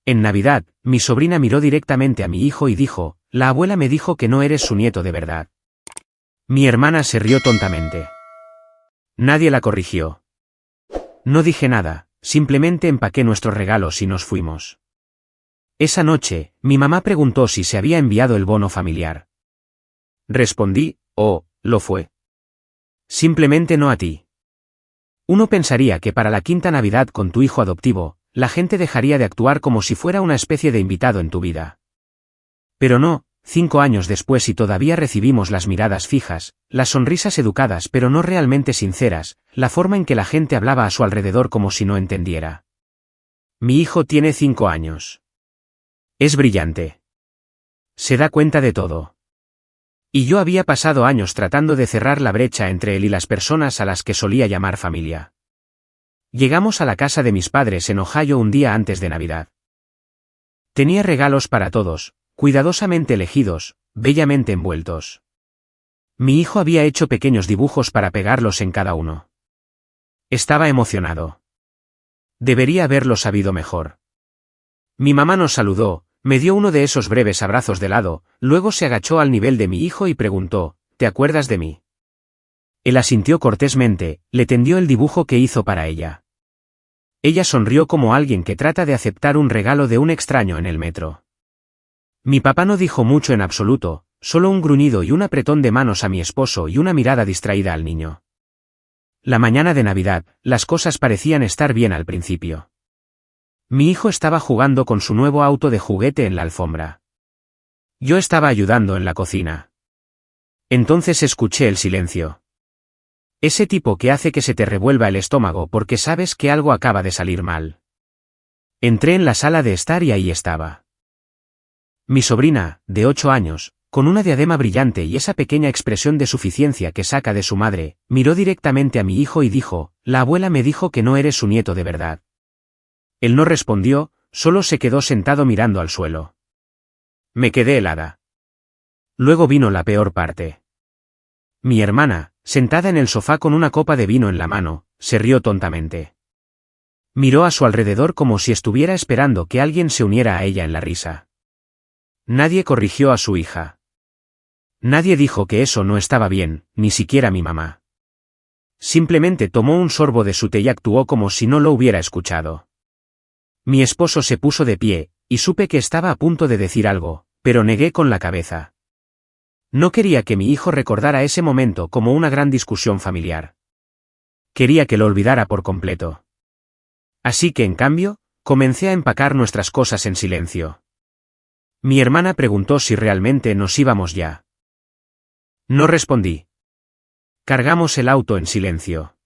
En Navidad, mi sobrina miró directamente a mi hijo y dijo, la abuela me dijo que no eres su nieto de verdad. Mi hermana se rió tontamente. Nadie la corrigió. No dije nada, simplemente empaqué nuestros regalos y nos fuimos. Esa noche, mi mamá preguntó si se había enviado el bono familiar. Respondí, oh, lo fue. Simplemente no a ti. Uno pensaría que para la quinta Navidad con tu hijo adoptivo, la gente dejaría de actuar como si fuera una especie de invitado en tu vida. Pero no, 5 años después y todavía recibimos las miradas fijas, las sonrisas educadas pero no realmente sinceras, la forma en que la gente hablaba a su alrededor como si no entendiera. Mi hijo tiene 5 años. Es brillante. Se da cuenta de todo. Y yo había pasado años tratando de cerrar la brecha entre él y las personas a las que solía llamar familia. Llegamos a la casa de mis padres en Ohio un día antes de Navidad. Tenía regalos para todos, cuidadosamente elegidos, bellamente envueltos. Mi hijo había hecho pequeños dibujos para pegarlos en cada uno. Estaba emocionado. Debería haberlo sabido mejor. Mi mamá nos saludó, me dio uno de esos breves abrazos de lado, luego se agachó al nivel de mi hijo y preguntó, ¿te acuerdas de mí? Él asintió cortésmente, le tendió el dibujo que hizo para ella. Ella sonrió como alguien que trata de aceptar un regalo de un extraño en el metro. Mi papá no dijo mucho en absoluto, solo un gruñido y un apretón de manos a mi esposo y una mirada distraída al niño. La mañana de Navidad, las cosas parecían estar bien al principio. Mi hijo estaba jugando con su nuevo auto de juguete en la alfombra. Yo estaba ayudando en la cocina. Entonces escuché el silencio. Ese tipo que hace que se te revuelva el estómago porque sabes que algo acaba de salir mal. Entré en la sala de estar y ahí estaba. Mi sobrina, de 8 años, con una diadema brillante y esa pequeña expresión de suficiencia que saca de su madre, miró directamente a mi hijo y dijo, la abuela me dijo que no eres su nieto de verdad. Él no respondió, solo se quedó sentado mirando al suelo. Me quedé helada. Luego vino la peor parte. Mi hermana, sentada en el sofá con una copa de vino en la mano, se rió tontamente. Miró a su alrededor como si estuviera esperando que alguien se uniera a ella en la risa. Nadie corrigió a su hija. Nadie dijo que eso no estaba bien, ni siquiera mi mamá. Simplemente tomó un sorbo de su té y actuó como si no lo hubiera escuchado. Mi esposo se puso de pie, y supe que estaba a punto de decir algo, pero negué con la cabeza. No quería que mi hijo recordara ese momento como una gran discusión familiar. Quería que lo olvidara por completo. Así que en cambio, comencé a empacar nuestras cosas en silencio. Mi hermana preguntó si realmente nos íbamos ya. No respondí. Cargamos el auto en silencio.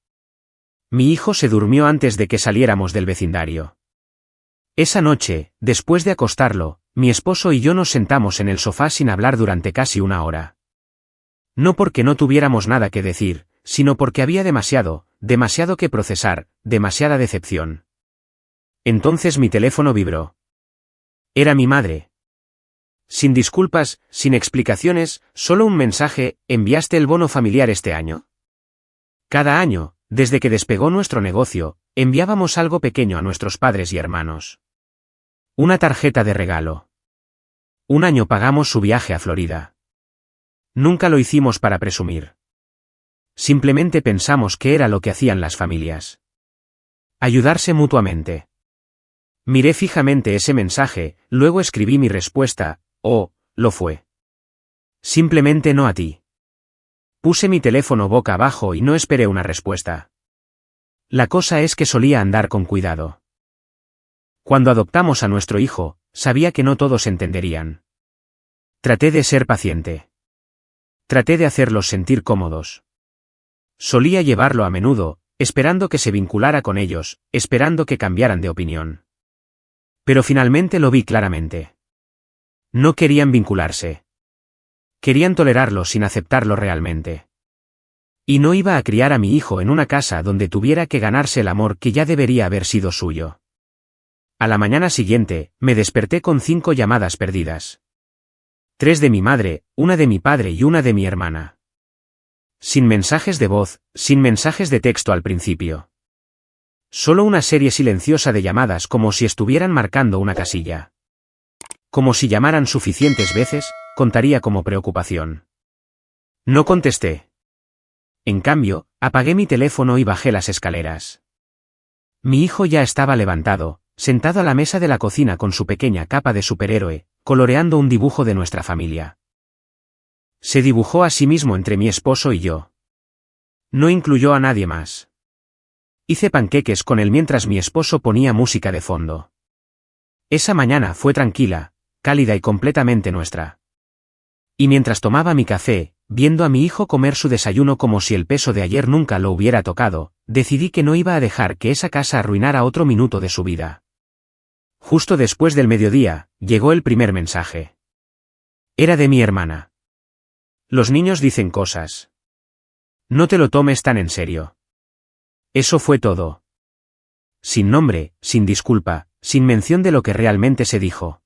Mi hijo se durmió antes de que saliéramos del vecindario. Esa noche, después de acostarlo, mi esposo y yo nos sentamos en el sofá sin hablar durante casi 1 hora. No porque no tuviéramos nada que decir, sino porque había demasiado que procesar, demasiada decepción. Entonces mi teléfono vibró. Era mi madre. Sin disculpas, sin explicaciones, solo un mensaje, ¿enviaste el bono familiar este año? Cada año, desde que despegó nuestro negocio, enviábamos algo pequeño a nuestros padres y hermanos. Una tarjeta de regalo. Un año pagamos su viaje a Florida. Nunca lo hicimos para presumir. Simplemente pensamos que era lo que hacían las familias. Ayudarse mutuamente. Miré fijamente ese mensaje, luego escribí mi respuesta, oh, lo fue. Simplemente no a ti. Puse mi teléfono boca abajo y no esperé una respuesta. La cosa es que solía andar con cuidado. Cuando adoptamos a nuestro hijo, sabía que no todos entenderían. Traté de ser paciente. Traté de hacerlos sentir cómodos. Solía llevarlo a menudo, esperando que se vinculara con ellos, esperando que cambiaran de opinión. Pero finalmente lo vi claramente. No querían vincularse. Querían tolerarlo sin aceptarlo realmente. Y no iba a criar a mi hijo en una casa donde tuviera que ganarse el amor que ya debería haber sido suyo. A la mañana siguiente, me desperté con 5 llamadas perdidas. 3 de mi madre, 1 de mi padre y 1 de mi hermana. Sin mensajes de voz, sin mensajes de texto al principio. Solo una serie silenciosa de llamadas como si estuvieran marcando una casilla. Como si llamaran suficientes veces, contaría como preocupación. No contesté. En cambio, apagué mi teléfono y bajé las escaleras. Mi hijo ya estaba levantado, sentado a la mesa de la cocina con su pequeña capa de superhéroe, coloreando un dibujo de nuestra familia. Se dibujó a sí mismo entre mi esposo y yo. No incluyó a nadie más. Hice panqueques con él mientras mi esposo ponía música de fondo. Esa mañana fue tranquila, cálida y completamente nuestra. Y mientras tomaba mi café, viendo a mi hijo comer su desayuno como si el peso de ayer nunca lo hubiera tocado, decidí que no iba a dejar que esa casa arruinara otro minuto de su vida. Justo después del mediodía, llegó el primer mensaje. Era de mi hermana. Los niños dicen cosas. No te lo tomes tan en serio. Eso fue todo. Sin nombre, sin disculpa, sin mención de lo que realmente se dijo.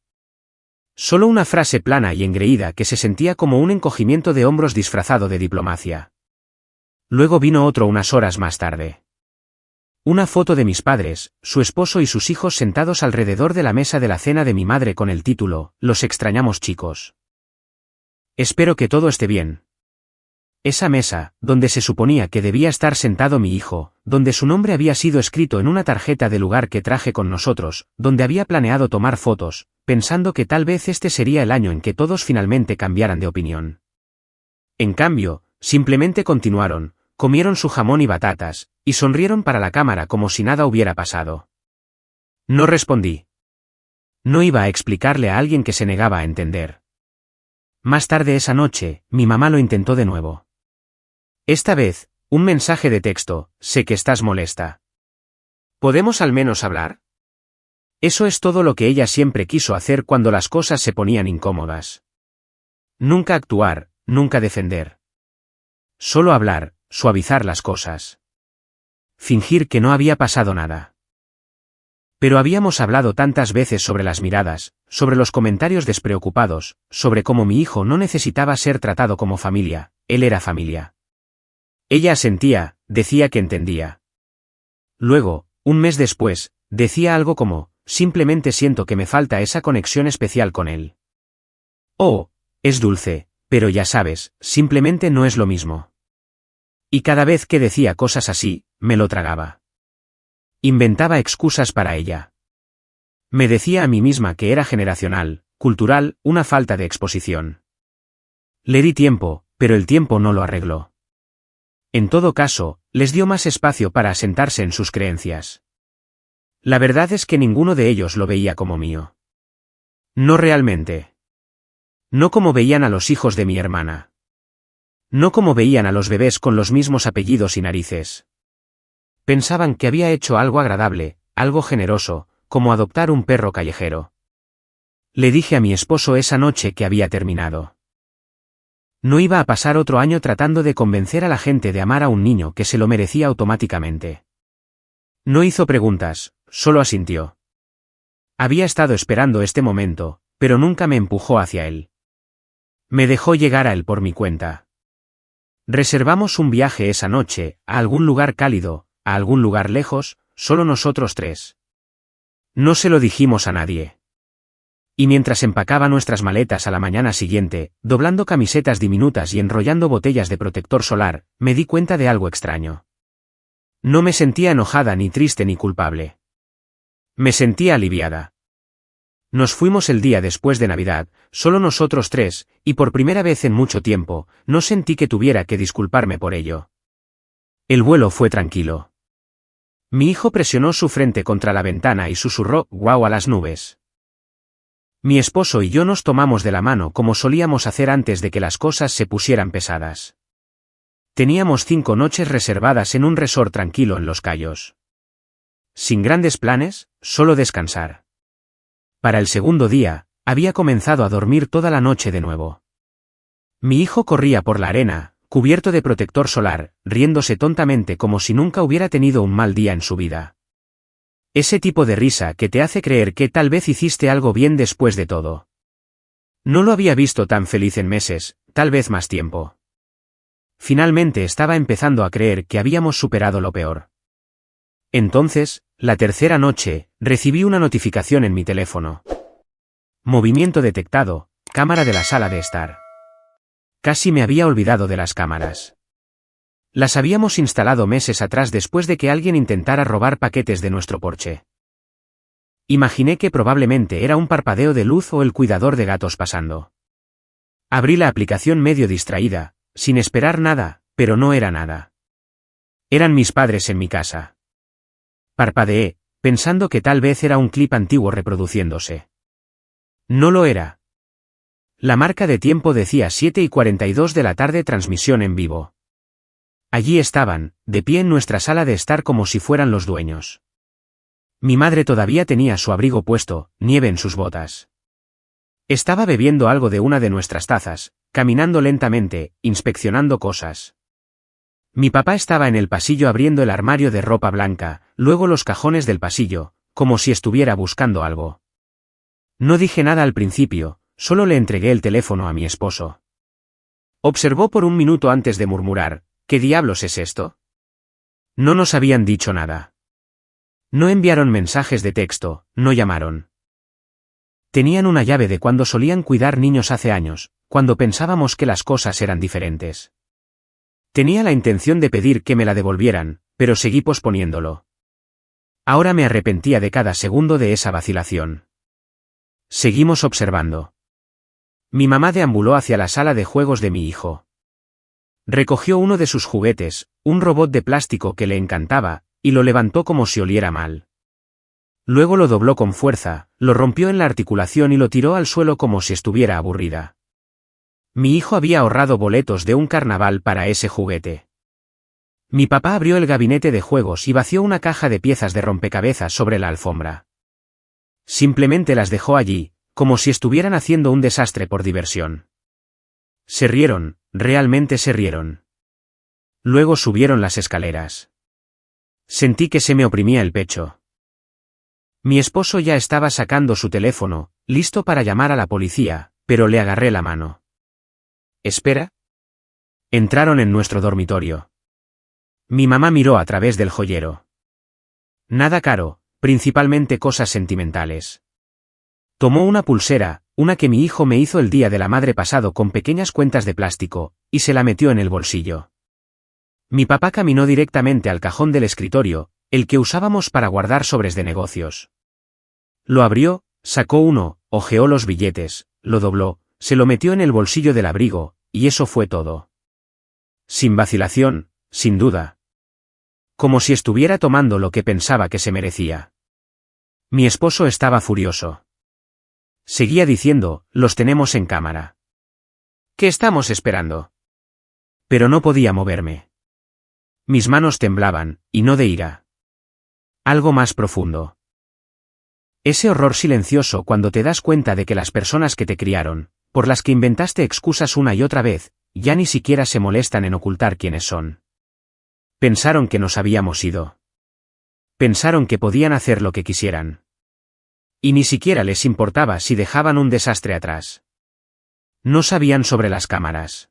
Solo una frase plana y engreída que se sentía como un encogimiento de hombros disfrazado de diplomacia. Luego vino otro unas horas más tarde. Una foto de mis padres, su esposo y sus hijos sentados alrededor de la mesa de la cena de mi madre con el título, Los extrañamos chicos. Espero que todo esté bien. Esa mesa, donde se suponía que debía estar sentado mi hijo, donde su nombre había sido escrito en una tarjeta de lugar que traje con nosotros, donde había planeado tomar fotos, pensando que tal vez este sería el año en que todos finalmente cambiaran de opinión. En cambio, simplemente continuaron, comieron su jamón y batatas, y sonrieron para la cámara como si nada hubiera pasado. No respondí. No iba a explicarle a alguien que se negaba a entender. Más tarde esa noche, mi mamá lo intentó de nuevo. Esta vez, un mensaje de texto, sé que estás molesta. ¿Podemos al menos hablar? Eso es todo lo que ella siempre quiso hacer cuando las cosas se ponían incómodas. Nunca actuar, nunca defender. Solo hablar, suavizar las cosas. Fingir que no había pasado nada. Pero habíamos hablado tantas veces sobre las miradas, sobre los comentarios despreocupados, sobre cómo mi hijo no necesitaba ser tratado como familia, él era familia. Ella asentía, decía que entendía. Luego, un mes después, decía algo como, simplemente siento que me falta esa conexión especial con él. Oh, es dulce, pero ya sabes, simplemente no es lo mismo. Y cada vez que decía cosas así, me lo tragaba. Inventaba excusas para ella. Me decía a mí misma que era generacional, cultural, una falta de exposición. Le di tiempo, pero el tiempo no lo arregló. En todo caso, les dio más espacio para asentarse en sus creencias. La verdad es que ninguno de ellos lo veía como mío. No realmente. No como veían a los hijos de mi hermana. No como veían a los bebés con los mismos apellidos y narices. Pensaban que había hecho algo agradable, algo generoso, como adoptar un perro callejero. Le dije a mi esposo esa noche que había terminado. No iba a pasar otro año tratando de convencer a la gente de amar a un niño que se lo merecía automáticamente. No hizo preguntas, solo asintió. Había estado esperando este momento, pero nunca me empujó hacia él. Me dejó llegar a él por mi cuenta. Reservamos un viaje esa noche, a algún lugar cálido, a algún lugar lejos, solo nosotros tres. No se lo dijimos a nadie. Y mientras empacaba nuestras maletas a la mañana siguiente, doblando camisetas diminutas y enrollando botellas de protector solar, me di cuenta de algo extraño. No me sentía enojada ni triste ni culpable. Me sentía aliviada. Nos fuimos el día después de Navidad, solo nosotros tres, y por primera vez en mucho tiempo, no sentí que tuviera que disculparme por ello. El vuelo fue tranquilo. Mi hijo presionó su frente contra la ventana y susurró, «Guau» a las nubes. Mi esposo y yo nos tomamos de la mano como solíamos hacer antes de que las cosas se pusieran pesadas. Teníamos 5 noches reservadas en un resort tranquilo en Los Cayos. Sin grandes planes, solo descansar. Para el segundo día, había comenzado a dormir toda la noche de nuevo. Mi hijo corría por la arena, cubierto de protector solar, riéndose tontamente como si nunca hubiera tenido un mal día en su vida. Ese tipo de risa que te hace creer que tal vez hiciste algo bien después de todo. No lo había visto tan feliz en meses, tal vez más tiempo. Finalmente estaba empezando a creer que habíamos superado lo peor. Entonces, la tercera noche, recibí una notificación en mi teléfono. Movimiento detectado, cámara de la sala de estar. Casi me había olvidado de las cámaras. Las habíamos instalado meses atrás después de que alguien intentara robar paquetes de nuestro porche. Imaginé que probablemente era un parpadeo de luz o el cuidador de gatos pasando. Abrí la aplicación medio distraída, sin esperar nada, pero no era nada. Eran mis padres en mi casa. Parpadeé, pensando que tal vez era un clip antiguo reproduciéndose. No lo era. La marca de tiempo decía 7:42 de la tarde, transmisión en vivo. Allí estaban, de pie en nuestra sala de estar como si fueran los dueños. Mi madre todavía tenía su abrigo puesto, nieve en sus botas. Estaba bebiendo algo de una de nuestras tazas, caminando lentamente, inspeccionando cosas. Mi papá estaba en el pasillo abriendo el armario de ropa blanca, luego los cajones del pasillo, como si estuviera buscando algo. No dije nada al principio, solo le entregué el teléfono a mi esposo. Observó por un minuto antes de murmurar, ¿qué diablos es esto? No nos habían dicho nada. No enviaron mensajes de texto, no llamaron. Tenían una llave de cuando solían cuidar niños hace años, cuando pensábamos que las cosas eran diferentes. Tenía la intención de pedir que me la devolvieran, pero seguí posponiéndolo. Ahora me arrepentía de cada segundo de esa vacilación. Seguimos observando. Mi mamá deambuló hacia la sala de juegos de mi hijo. Recogió uno de sus juguetes, un robot de plástico que le encantaba, y lo levantó como si oliera mal. Luego lo dobló con fuerza, lo rompió en la articulación y lo tiró al suelo como si estuviera aburrida. Mi hijo había ahorrado boletos de un carnaval para ese juguete. Mi papá abrió el gabinete de juegos y vació una caja de piezas de rompecabezas sobre la alfombra. Simplemente las dejó allí, como si estuvieran haciendo un desastre por diversión. Se rieron, realmente se rieron. Luego subieron las escaleras. Sentí que se me oprimía el pecho. Mi esposo ya estaba sacando su teléfono, listo para llamar a la policía, pero le agarré la mano. ¿Espera? Entraron en nuestro dormitorio. Mi mamá miró a través del joyero. Nada caro, principalmente cosas sentimentales. Tomó una pulsera, una que mi hijo me hizo el día de la madre pasado con pequeñas cuentas de plástico, y se la metió en el bolsillo. Mi papá caminó directamente al cajón del escritorio, el que usábamos para guardar sobres de negocios. Lo abrió, sacó uno, hojeó los billetes, lo dobló, se lo metió en el bolsillo del abrigo, y eso fue todo. Sin vacilación, sin duda. Como si estuviera tomando lo que pensaba que se merecía. Mi esposo estaba furioso. Seguía diciendo, los tenemos en cámara. ¿Qué estamos esperando? Pero no podía moverme. Mis manos temblaban, y no de ira. Algo más profundo. Ese horror silencioso cuando te das cuenta de que las personas que te criaron, por las que inventaste excusas una y otra vez, ya ni siquiera se molestan en ocultar quiénes son. Pensaron que nos habíamos ido. Pensaron que podían hacer lo que quisieran. Y ni siquiera les importaba si dejaban un desastre atrás. No sabían sobre las cámaras.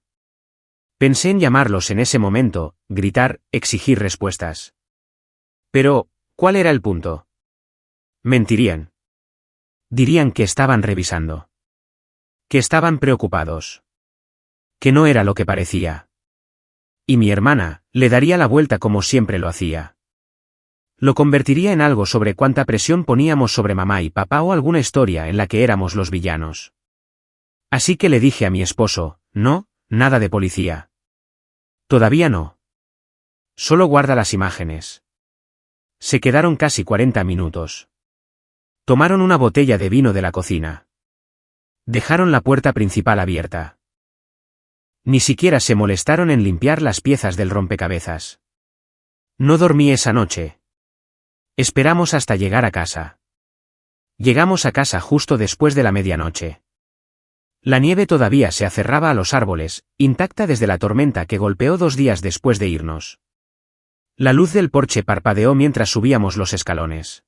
Pensé en llamarlos en ese momento, gritar, exigir respuestas. Pero, ¿cuál era el punto? Mentirían. Dirían que estaban revisando. Que estaban preocupados. Que no era lo que parecía. Y mi hermana, le daría la vuelta como siempre lo hacía. Lo convertiría en algo sobre cuánta presión poníamos sobre mamá y papá o alguna historia en la que éramos los villanos. Así que le dije a mi esposo, no, nada de policía. Todavía no. Solo guarda las imágenes. Se quedaron casi 40 minutos. Tomaron una botella de vino de la cocina. Dejaron la puerta principal abierta. Ni siquiera se molestaron en limpiar las piezas del rompecabezas. No dormí esa noche. Esperamos hasta llegar a casa. Llegamos a casa justo después de la medianoche. La nieve todavía se aferraba a los árboles, intacta desde la tormenta que golpeó 2 días después de irnos. La luz del porche parpadeó mientras subíamos los escalones.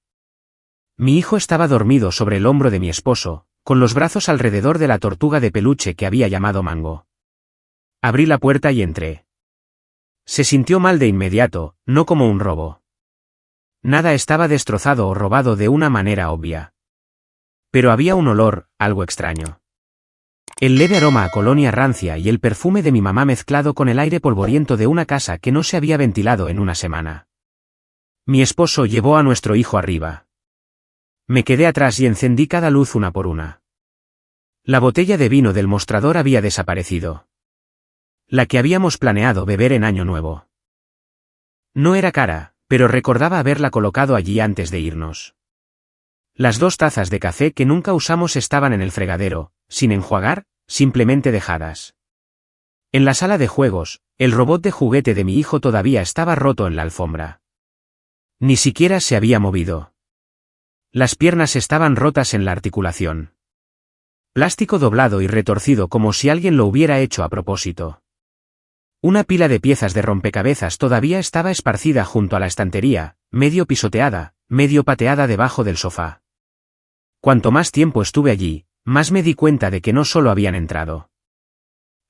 Mi hijo estaba dormido sobre el hombro de mi esposo, con los brazos alrededor de la tortuga de peluche que había llamado Mango. Abrí la puerta y entré. Se sintió mal de inmediato, no como un robo. Nada estaba destrozado o robado de una manera obvia. Pero había un olor, algo extraño. El leve aroma a colonia rancia y el perfume de mi mamá mezclado con el aire polvoriento de una casa que no se había ventilado en una semana. Mi esposo llevó a nuestro hijo arriba. Me quedé atrás y encendí cada luz una por una. La botella de vino del mostrador había desaparecido. La que habíamos planeado beber en Año Nuevo. No era cara, pero recordaba haberla colocado allí antes de irnos. Las 2 tazas de café que nunca usamos estaban en el fregadero, sin enjuagar, simplemente dejadas. En la sala de juegos, el robot de juguete de mi hijo todavía estaba roto en la alfombra. Ni siquiera se había movido. Las piernas estaban rotas en la articulación. Plástico doblado y retorcido como si alguien lo hubiera hecho a propósito. Una pila de piezas de rompecabezas todavía estaba esparcida junto a la estantería, medio pisoteada, medio pateada debajo del sofá. Cuanto más tiempo estuve allí, más me di cuenta de que no solo habían entrado.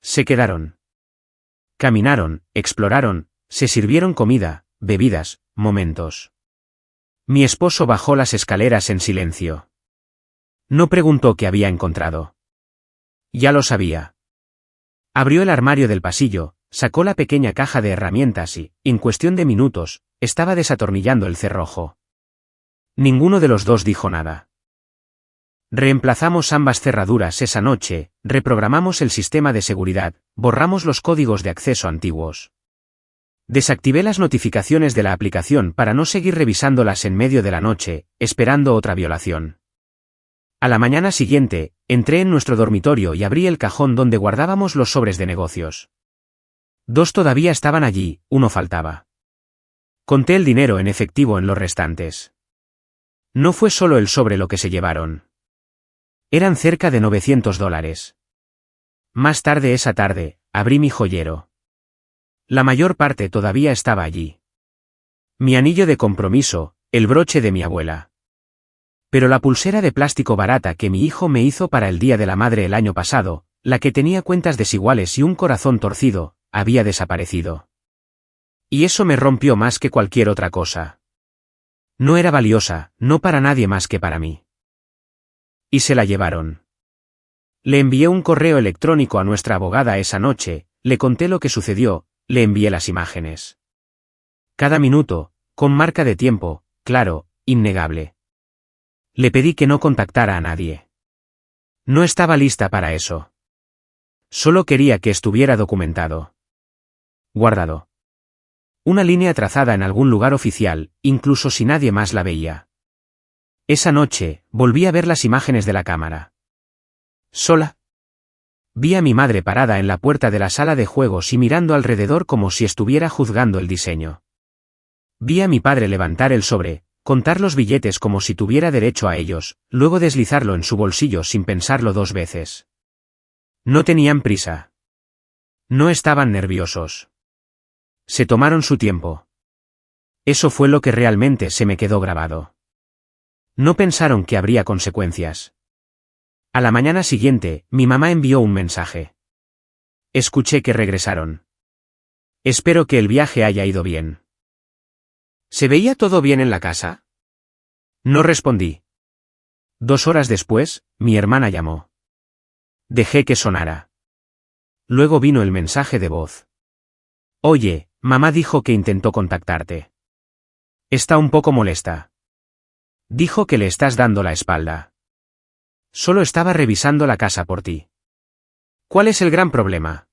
Se quedaron. Caminaron, exploraron, se sirvieron comida, bebidas, momentos. Mi esposo bajó las escaleras en silencio. No preguntó qué había encontrado. Ya lo sabía. Abrió el armario del pasillo, sacó la pequeña caja de herramientas y, en cuestión de minutos, estaba desatornillando el cerrojo. Ninguno de los dos dijo nada. Reemplazamos ambas cerraduras esa noche, reprogramamos el sistema de seguridad, borramos los códigos de acceso antiguos. Desactivé las notificaciones de la aplicación para no seguir revisándolas en medio de la noche, esperando otra violación. A la mañana siguiente, entré en nuestro dormitorio y abrí el cajón donde guardábamos los sobres de negocios. 2 todavía estaban allí, 1 faltaba. Conté el dinero en efectivo en los restantes. No fue solo el sobre lo que se llevaron. Eran cerca de $900. Más tarde esa tarde, abrí mi joyero. La mayor parte todavía estaba allí. Mi anillo de compromiso, el broche de mi abuela. Pero la pulsera de plástico barata que mi hijo me hizo para el Día de la Madre el año pasado, la que tenía cuentas desiguales y un corazón torcido, había desaparecido. Y eso me rompió más que cualquier otra cosa. No era valiosa, no para nadie más que para mí. Y se la llevaron. Le envié un correo electrónico a nuestra abogada esa noche, le conté lo que sucedió, le envié las imágenes. Cada minuto, con marca de tiempo, claro, innegable. Le pedí que no contactara a nadie. No estaba lista para eso. Solo quería que estuviera documentado. Guardado. Una línea trazada en algún lugar oficial, incluso si nadie más la veía. Esa noche, volví a ver las imágenes de la cámara. ¿Sola? Vi a mi madre parada en la puerta de la sala de juegos y mirando alrededor como si estuviera juzgando el diseño. Vi a mi padre levantar el sobre, contar los billetes como si tuviera derecho a ellos, luego deslizarlo en su bolsillo sin pensarlo 2 veces. No tenían prisa. No estaban nerviosos. Se tomaron su tiempo. Eso fue lo que realmente se me quedó grabado. No pensaron que habría consecuencias. A la mañana siguiente, mi mamá envió un mensaje. Escuché que regresaron. Espero que el viaje haya ido bien. ¿Se veía todo bien en la casa? No respondí. 2 horas después, mi hermana llamó. Dejé que sonara. Luego vino el mensaje de voz. Oye, mamá dijo que intentó contactarte. Está un poco molesta. Dijo que le estás dando la espalda. Solo estaba revisando la casa por ti. ¿Cuál es el gran problema?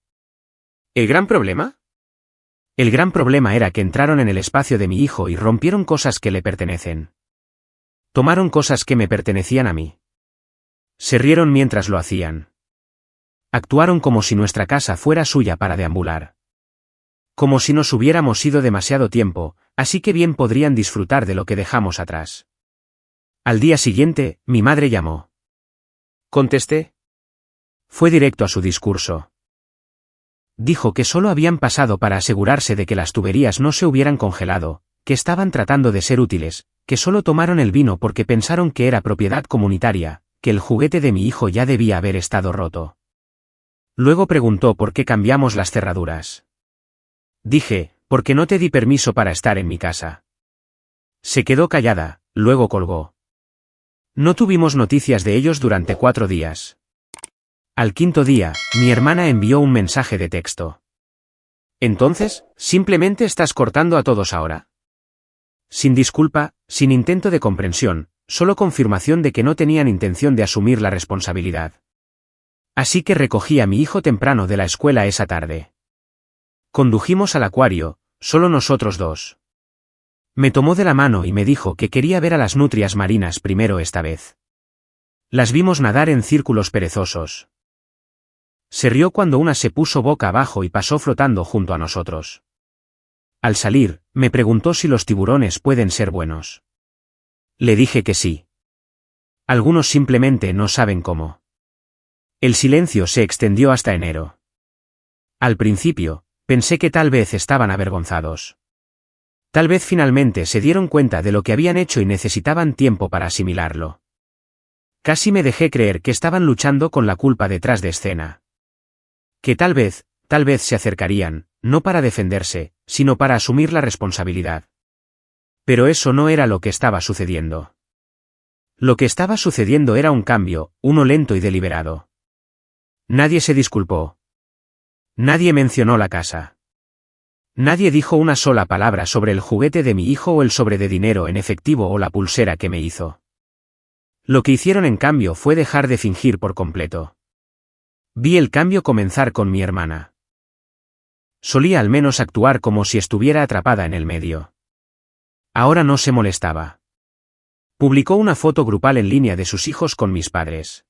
¿El gran problema? El gran problema era que entraron en el espacio de mi hijo y rompieron cosas que le pertenecen. Tomaron cosas que me pertenecían a mí. Se rieron mientras lo hacían. Actuaron como si nuestra casa fuera suya para deambular. Como si nos hubiéramos ido demasiado tiempo, así que bien podrían disfrutar de lo que dejamos atrás. Al día siguiente, mi madre llamó. ¿Contesté? Fue directo a su discurso. Dijo que solo habían pasado para asegurarse de que las tuberías no se hubieran congelado, que estaban tratando de ser útiles, que solo tomaron el vino porque pensaron que era propiedad comunitaria, que el juguete de mi hijo ya debía haber estado roto. Luego preguntó por qué cambiamos las cerraduras. Dije, porque no te di permiso para estar en mi casa. Se quedó callada, luego colgó. No tuvimos noticias de ellos durante 4 días. Al quinto día, mi hermana envió un mensaje de texto. Entonces, ¿simplemente estás cortando a todos ahora? Sin disculpa, sin intento de comprensión, solo confirmación de que no tenían intención de asumir la responsabilidad. Así que recogí a mi hijo temprano de la escuela esa tarde. Condujimos al acuario, solo nosotros dos. Me tomó de la mano y me dijo que quería ver a las nutrias marinas primero esta vez. Las vimos nadar en círculos perezosos. Se rió cuando una se puso boca abajo y pasó flotando junto a nosotros. Al salir, me preguntó si los tiburones pueden ser buenos. Le dije que sí. Algunos simplemente no saben cómo. El silencio se extendió hasta enero. Al principio, pensé que tal vez estaban avergonzados. Tal vez finalmente se dieron cuenta de lo que habían hecho y necesitaban tiempo para asimilarlo. Casi me dejé creer que estaban luchando con la culpa detrás de escena. Que tal vez se acercarían, no para defenderse, sino para asumir la responsabilidad. Pero eso no era lo que estaba sucediendo. Lo que estaba sucediendo era un cambio, uno lento y deliberado. Nadie se disculpó. Nadie mencionó la casa. Nadie dijo una sola palabra sobre el juguete de mi hijo o el sobre de dinero en efectivo o la pulsera que me hizo. Lo que hicieron en cambio fue dejar de fingir por completo. Vi el cambio comenzar con mi hermana. Solía al menos actuar como si estuviera atrapada en el medio. Ahora no se molestaba. Publicó una foto grupal en línea de sus hijos con mis padres.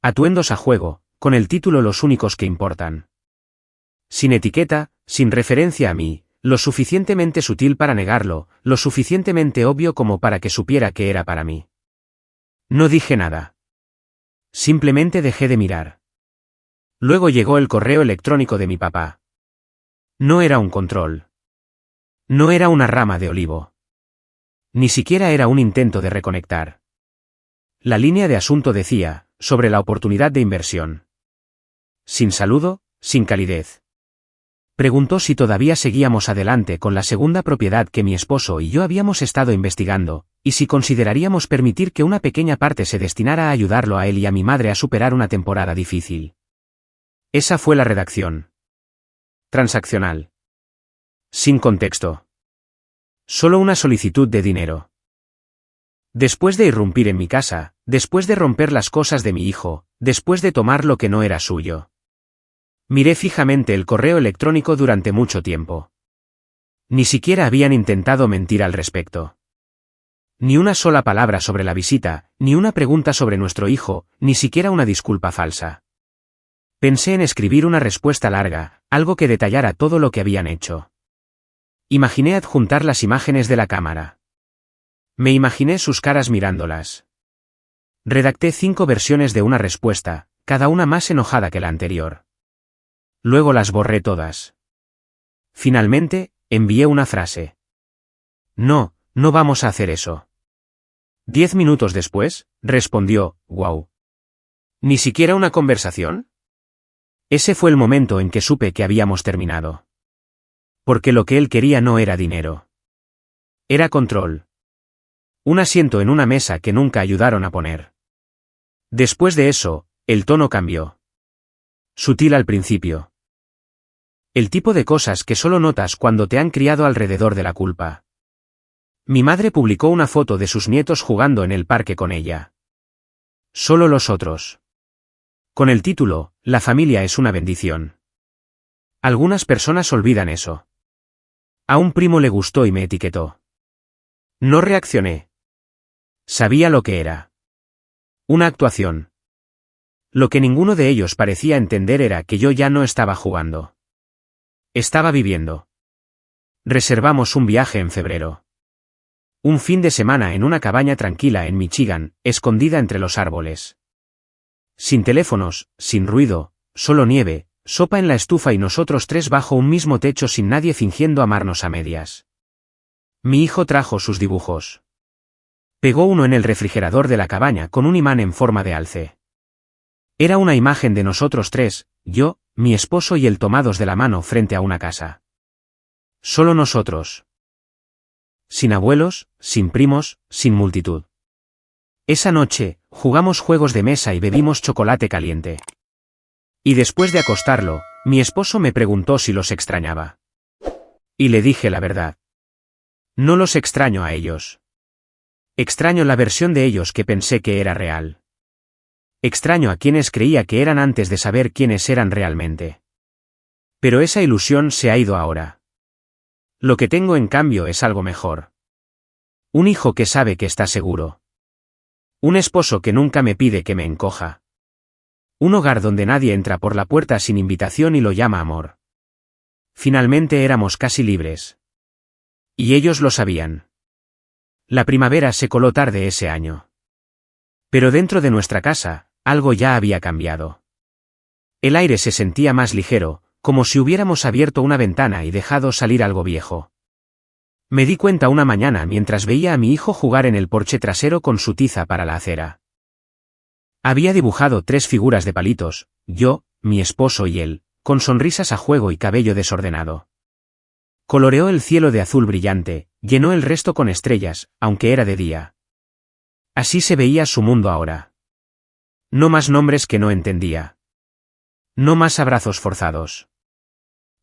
Atuendos a juego, con el título Los únicos que importan. Sin etiqueta, sin referencia a mí, lo suficientemente sutil para negarlo, lo suficientemente obvio como para que supiera que era para mí. No dije nada. Simplemente dejé de mirar. Luego llegó el correo electrónico de mi papá. No era un control. No era una rama de olivo. Ni siquiera era un intento de reconectar. La línea de asunto decía, sobre la oportunidad de inversión. Sin saludo, sin calidez. Preguntó si todavía seguíamos adelante con la segunda propiedad que mi esposo y yo habíamos estado investigando, y si consideraríamos permitir que una pequeña parte se destinara a ayudarlo a él y a mi madre a superar una temporada difícil. Esa fue la redacción. Transaccional. Sin contexto. Solo una solicitud de dinero. Después de irrumpir en mi casa, después de romper las cosas de mi hijo, después de tomar lo que no era suyo. Miré fijamente el correo electrónico durante mucho tiempo. Ni siquiera habían intentado mentir al respecto. Ni una sola palabra sobre la visita, ni una pregunta sobre nuestro hijo, ni siquiera una disculpa falsa. Pensé en escribir una respuesta larga, algo que detallara todo lo que habían hecho. Imaginé adjuntar las imágenes de la cámara. Me imaginé sus caras mirándolas. Redacté 5 versiones de una respuesta, cada una más enojada que la anterior. Luego las borré todas. Finalmente, envié una frase. No, no vamos a hacer eso. 10 minutos después, respondió, wow. ¿Ni siquiera una conversación? Ese fue el momento en que supe que habíamos terminado. Porque lo que él quería no era dinero. Era control. Un asiento en una mesa que nunca ayudaron a poner. Después de eso, el tono cambió. Sutil al principio. El tipo de cosas que solo notas cuando te han criado alrededor de la culpa. Mi madre publicó una foto de sus nietos jugando en el parque con ella. Solo los otros. Con el título, La familia es una bendición. Algunas personas olvidan eso. A un primo le gustó y me etiquetó. No reaccioné. Sabía lo que era. Una actuación. Lo que ninguno de ellos parecía entender era que yo ya no estaba jugando. Estaba viviendo. Reservamos un viaje en febrero. Un fin de semana en una cabaña tranquila en Michigan, escondida entre los árboles. Sin teléfonos, sin ruido, solo nieve, sopa en la estufa y nosotros 3 bajo un mismo techo sin nadie fingiendo amarnos a medias. Mi hijo trajo sus dibujos. Pegó uno en el refrigerador de la cabaña con un imán en forma de alce. Era una imagen de nosotros 3, yo, mi esposo y él tomados de la mano frente a una casa. Solo nosotros. sin abuelos, sin primos, sin multitud. Esa noche, jugamos juegos de mesa y bebimos chocolate caliente. Y después de acostarlo, mi esposo me preguntó si los extrañaba. Y le dije la verdad. No los extraño a ellos. Extraño la versión de ellos que pensé que era real. Extraño a quienes creía que eran antes de saber quiénes eran realmente. Pero esa ilusión se ha ido ahora. Lo que tengo en cambio es algo mejor. Un hijo que sabe que está seguro. Un esposo que nunca me pide que me encoja. Un hogar donde nadie entra por la puerta sin invitación y lo llama amor. Finalmente éramos casi libres. Y ellos lo sabían. La primavera se coló tarde ese año. Pero dentro de nuestra casa, algo ya había cambiado. El aire se sentía más ligero, como si hubiéramos abierto una ventana y dejado salir algo viejo. Me di cuenta una mañana mientras veía a mi hijo jugar en el porche trasero con su tiza para la acera. Había dibujado 3 figuras de palitos, yo, mi esposo y él, con sonrisas a juego y cabello desordenado. Coloreó el cielo de azul brillante, llenó el resto con estrellas, aunque era de día. Así se veía su mundo ahora. No más nombres que no entendía. No más abrazos forzados.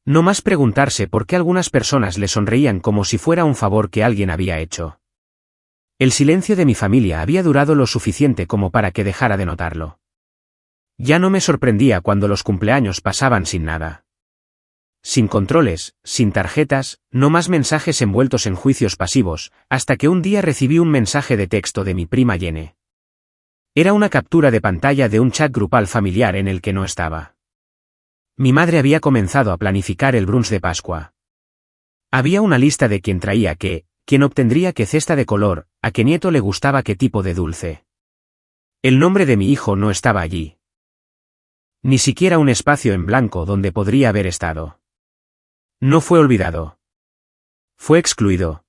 No más preguntarse por qué algunas personas le sonreían como si fuera un favor que alguien había hecho. El silencio de mi familia había durado lo suficiente como para que dejara de notarlo. Ya no me sorprendía cuando los cumpleaños pasaban sin nada. Sin controles, sin tarjetas, no más mensajes envueltos en juicios pasivos, hasta que un día recibí un mensaje de texto de mi prima Yene. Era una captura de pantalla de un chat grupal familiar en el que no estaba. Mi madre había comenzado a planificar el brunch de Pascua. Había una lista de quién traía qué, quién obtendría qué cesta de color, a qué nieto le gustaba qué tipo de dulce. El nombre de mi hijo no estaba allí. Ni siquiera un espacio en blanco donde podría haber estado. No fue olvidado. Fue excluido.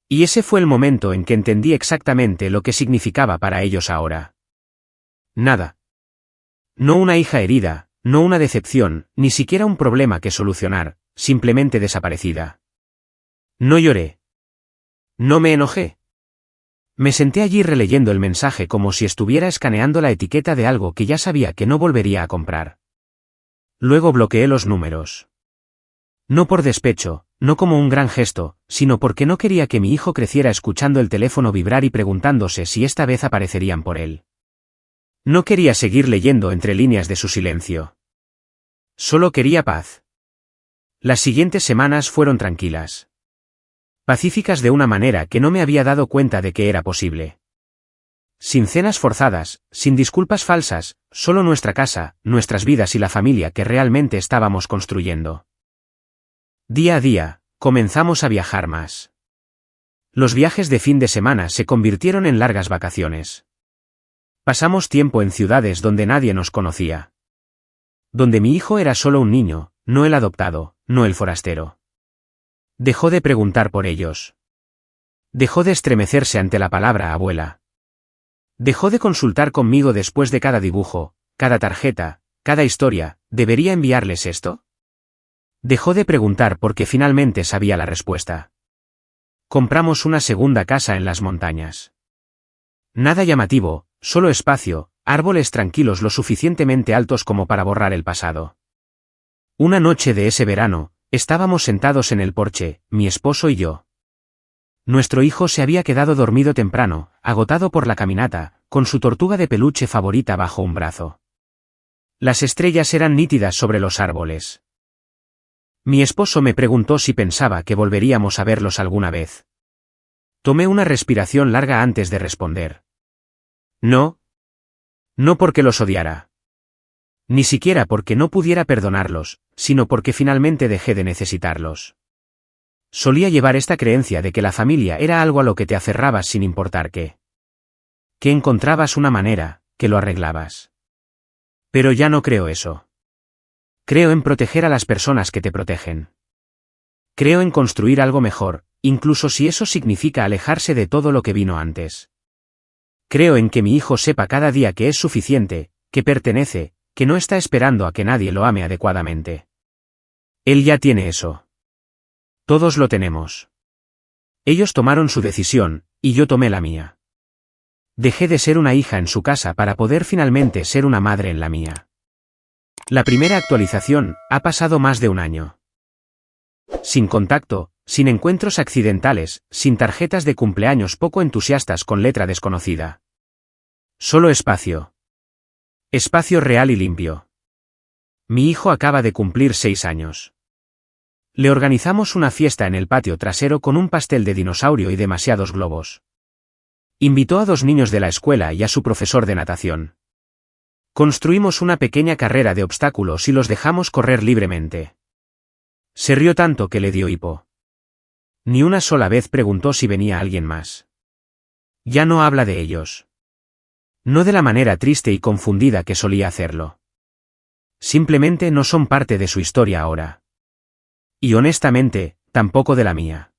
Y ese fue el momento en que entendí exactamente lo que significaba para ellos ahora. Nada. No una hija herida, no una decepción, ni siquiera un problema que solucionar, simplemente desaparecida. No lloré. No me enojé. Me senté allí releyendo el mensaje como si estuviera escaneando la etiqueta de algo que ya sabía que no volvería a comprar. Luego bloqueé los números. No por despecho, no como un gran gesto, sino porque no quería que mi hijo creciera escuchando el teléfono vibrar y preguntándose si esta vez aparecerían por él. No quería seguir leyendo entre líneas de su silencio. Solo quería paz. Las siguientes semanas fueron tranquilas. Pacíficas de una manera que no me había dado cuenta de que era posible. Sin cenas forzadas, sin disculpas falsas, solo nuestra casa, nuestras vidas y la familia que realmente estábamos construyendo. Día a día, comenzamos a viajar más. Los viajes de fin de semana se convirtieron en largas vacaciones. Pasamos tiempo en ciudades donde nadie nos conocía. Donde mi hijo era solo un niño, no el adoptado, no el forastero. Dejó de preguntar por ellos. Dejó de estremecerse ante la palabra abuela. Dejó de consultar conmigo después de cada dibujo, cada tarjeta, cada historia, ¿debería enviarles esto? Dejó de preguntar porque finalmente sabía la respuesta. Compramos una segunda casa en las montañas. Nada llamativo, solo espacio, árboles tranquilos lo suficientemente altos como para borrar el pasado. Una noche de ese verano, estábamos sentados en el porche, mi esposo y yo. Nuestro hijo se había quedado dormido temprano, agotado por la caminata, con su tortuga de peluche favorita bajo un brazo. Las estrellas eran nítidas sobre los árboles. Mi esposo me preguntó si pensaba que volveríamos a verlos alguna vez. Tomé una respiración larga antes de responder. No. No porque los odiara. Ni siquiera porque no pudiera perdonarlos, sino porque finalmente dejé de necesitarlos. Solía llevar esta creencia de que la familia era algo a lo que te aferrabas sin importar qué. Que encontrabas una manera, que lo arreglabas. Pero ya no creo eso. Creo en proteger a las personas que te protegen. Creo en construir algo mejor, incluso si eso significa alejarse de todo lo que vino antes. Creo en que mi hijo sepa cada día que es suficiente, que pertenece, que no está esperando a que nadie lo ame adecuadamente. Él ya tiene eso. Todos lo tenemos. Ellos tomaron su decisión, y yo tomé la mía. Dejé de ser una hija en su casa para poder finalmente ser una madre en la mía. La primera actualización, ha pasado más de un año. Sin contacto, sin encuentros accidentales, sin tarjetas de cumpleaños poco entusiastas con letra desconocida. Solo espacio. Espacio real y limpio. Mi hijo acaba de cumplir 6 años. Le organizamos una fiesta en el patio trasero con un pastel de dinosaurio y demasiados globos. Invitó a 2 niños de la escuela y a su profesor de natación. Construimos una pequeña carrera de obstáculos y los dejamos correr libremente. Se rió tanto que le dio hipo. Ni una sola vez preguntó si venía alguien más. Ya no habla de ellos. No de la manera triste y confundida que solía hacerlo. Simplemente no son parte de su historia ahora. Y honestamente, tampoco de la mía.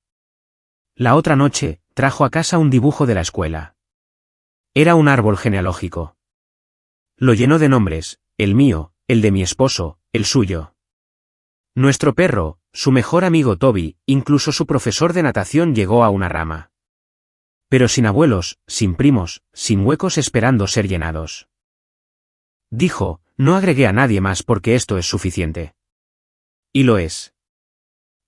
La otra noche, trajo a casa un dibujo de la escuela. Era un árbol genealógico. Lo llenó de nombres, el mío, el de mi esposo, el suyo. Nuestro perro, su mejor amigo Toby, incluso su profesor de natación llegó a una rama. Pero sin abuelos, sin primos, sin huecos esperando ser llenados. Dijo, no agregué a nadie más porque esto es suficiente. Y lo es.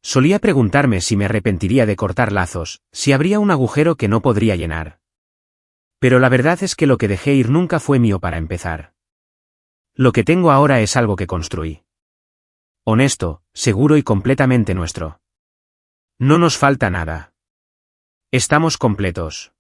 Solía preguntarme si me arrepentiría de cortar lazos, si habría un agujero que no podría llenar. Pero la verdad es que lo que dejé ir nunca fue mío para empezar. Lo que tengo ahora es algo que construí. Honesto, seguro y completamente nuestro. No nos falta nada. Estamos completos.